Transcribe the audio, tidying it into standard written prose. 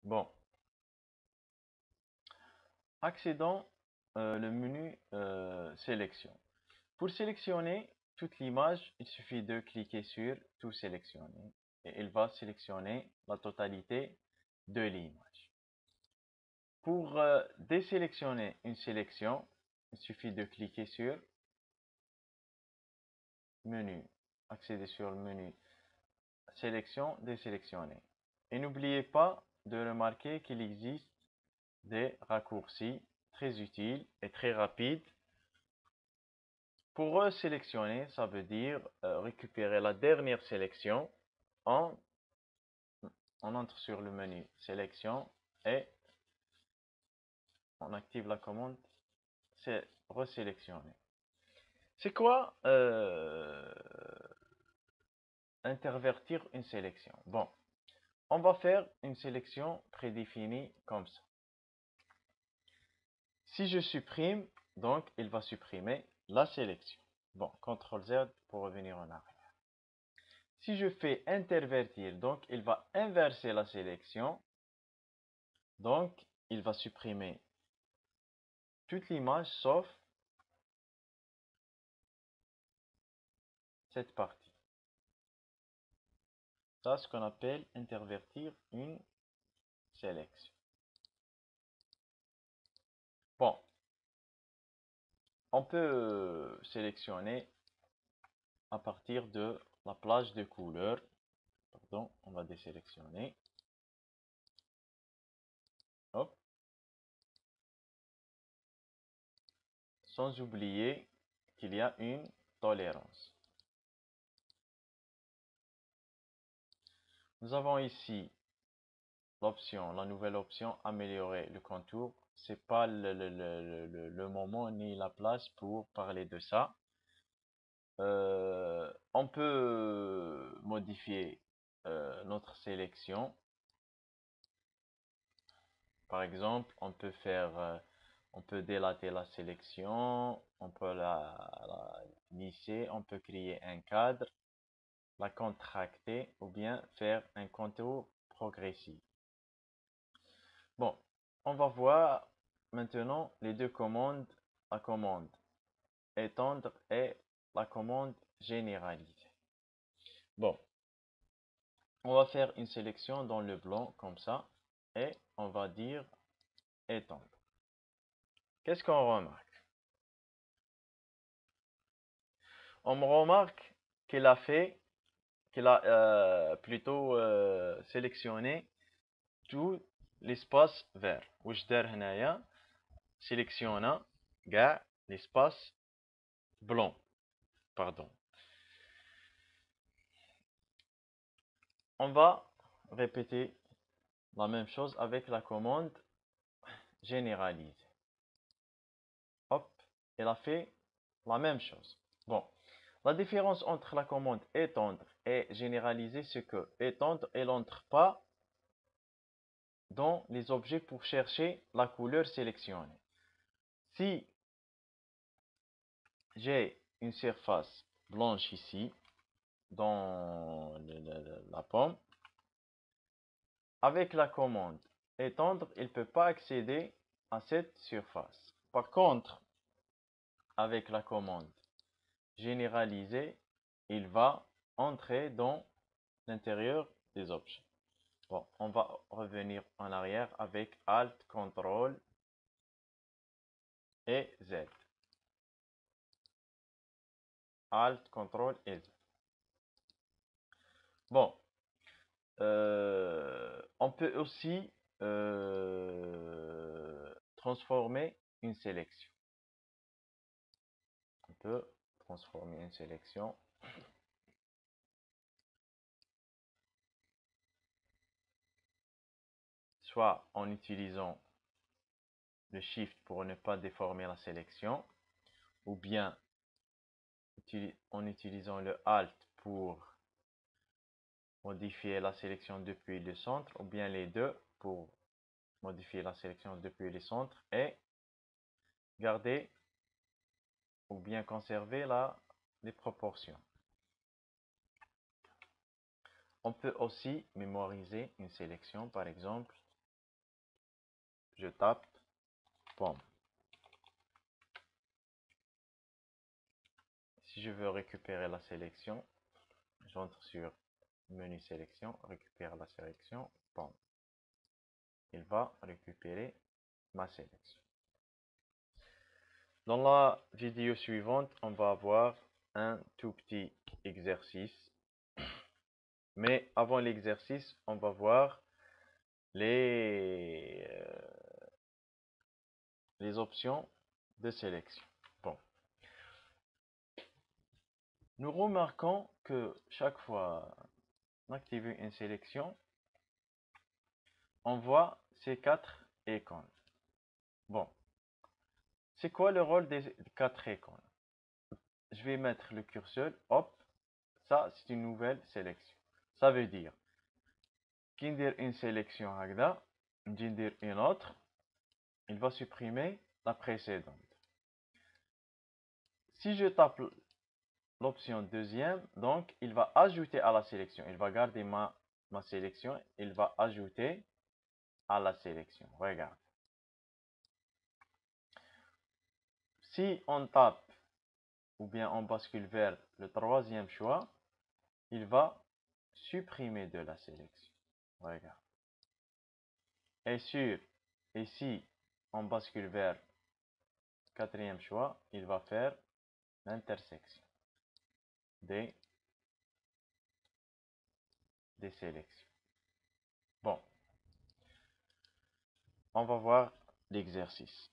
Bon, accédons le menu sélection. Pour sélectionner toute l'image, il suffit de cliquer sur tout sélectionner et il va sélectionner la totalité de l'image. Pour désélectionner une sélection, il suffit de cliquer sur menu, accéder sur le menu sélection, désélectionner. Et n'oubliez pas de remarquer qu'il existe des raccourcis très utiles et très rapides. Pour resélectionner, ça veut dire récupérer la dernière sélection. On entre sur le menu sélection et on active la commande c'est resélectionner. C'est quoi intervertir une sélection? Bon, on va faire une sélection prédéfinie comme ça. Si je supprime, donc il va supprimer la sélection. Bon, CTRL Z pour revenir en arrière. Si je fais intervertir, donc il va inverser la sélection. Donc, il va supprimer toute l'image sauf cette partie. Ça, c'est ce qu'on appelle intervertir une sélection. Bon, on peut sélectionner à partir de la plage de couleurs. Pardon, on va désélectionner. Hop. Sans oublier qu'il y a une tolérance. Nous avons ici l'option, la nouvelle option améliorer le contour. C'est pas le moment ni la place pour parler de ça. On peut modifier notre sélection. Par exemple, on peut délater la sélection, on peut la lisser, on peut créer un cadre, la contracter ou bien faire un contour progressif. Bon, on va voir maintenant les deux commandes, la commande étendre et la commande généraliser. Bon, on va faire une sélection dans le blanc comme ça et on va dire étendre. Qu'est-ce qu'on remarque? On remarque qu'il a plutôt sélectionné tout l'espace vert. واش دار هنايا sélectionna كاع l'espace blanc. Pardon. On va répéter la même chose avec la commande généraliser. Hop, elle a fait la même chose. Bon, la différence entre la commande étendre et généraliser, c'est que étendre, elle n'entre pas dans les objets pour chercher la couleur sélectionnée. Si j'ai une surface blanche ici, dans la pomme, avec la commande étendre, il ne peut pas accéder à cette surface. Par contre, avec la commande généraliser, il va entrer dans l'intérieur des objets. Bon, on va revenir en arrière avec Alt, CTRL et Z. Alt, CTRL et Z. Bon, on peut aussi transformer une sélection. On peut transformer une sélection. Soit en utilisant le Shift pour ne pas déformer la sélection, ou bien en utilisant le Alt pour modifier la sélection depuis le centre, ou bien les deux pour modifier la sélection depuis le centre et garder ou bien conserver les proportions. On peut aussi mémoriser une sélection, par exemple, je tape pomme. Si je veux récupérer la sélection, j'entre sur menu sélection, récupère la sélection, pomme. Il va récupérer ma sélection. Dans la vidéo suivante, on va avoir un tout petit exercice. Mais avant l'exercice, on va voir les options de sélection. Bon. Nous remarquons que chaque fois qu'on active une sélection, on voit ces 4 icônes. Bon. C'est quoi le rôle des 4 icônes? Je vais mettre le curseur, hop, ça c'est une nouvelle sélection. Ça veut dire qu'il y a une sélection هكذا, une autre, il va supprimer la précédente. Si je tape l'option deuxième, donc il va ajouter à la sélection. Il va garder ma sélection, il va ajouter à la sélection. Regarde. Si on tape ou bien on bascule vers le troisième choix, il va supprimer de la sélection. Regarde. Et si on bascule vers le quatrième choix, il va faire l'intersection des sélections. Bon, on va voir l'exercice.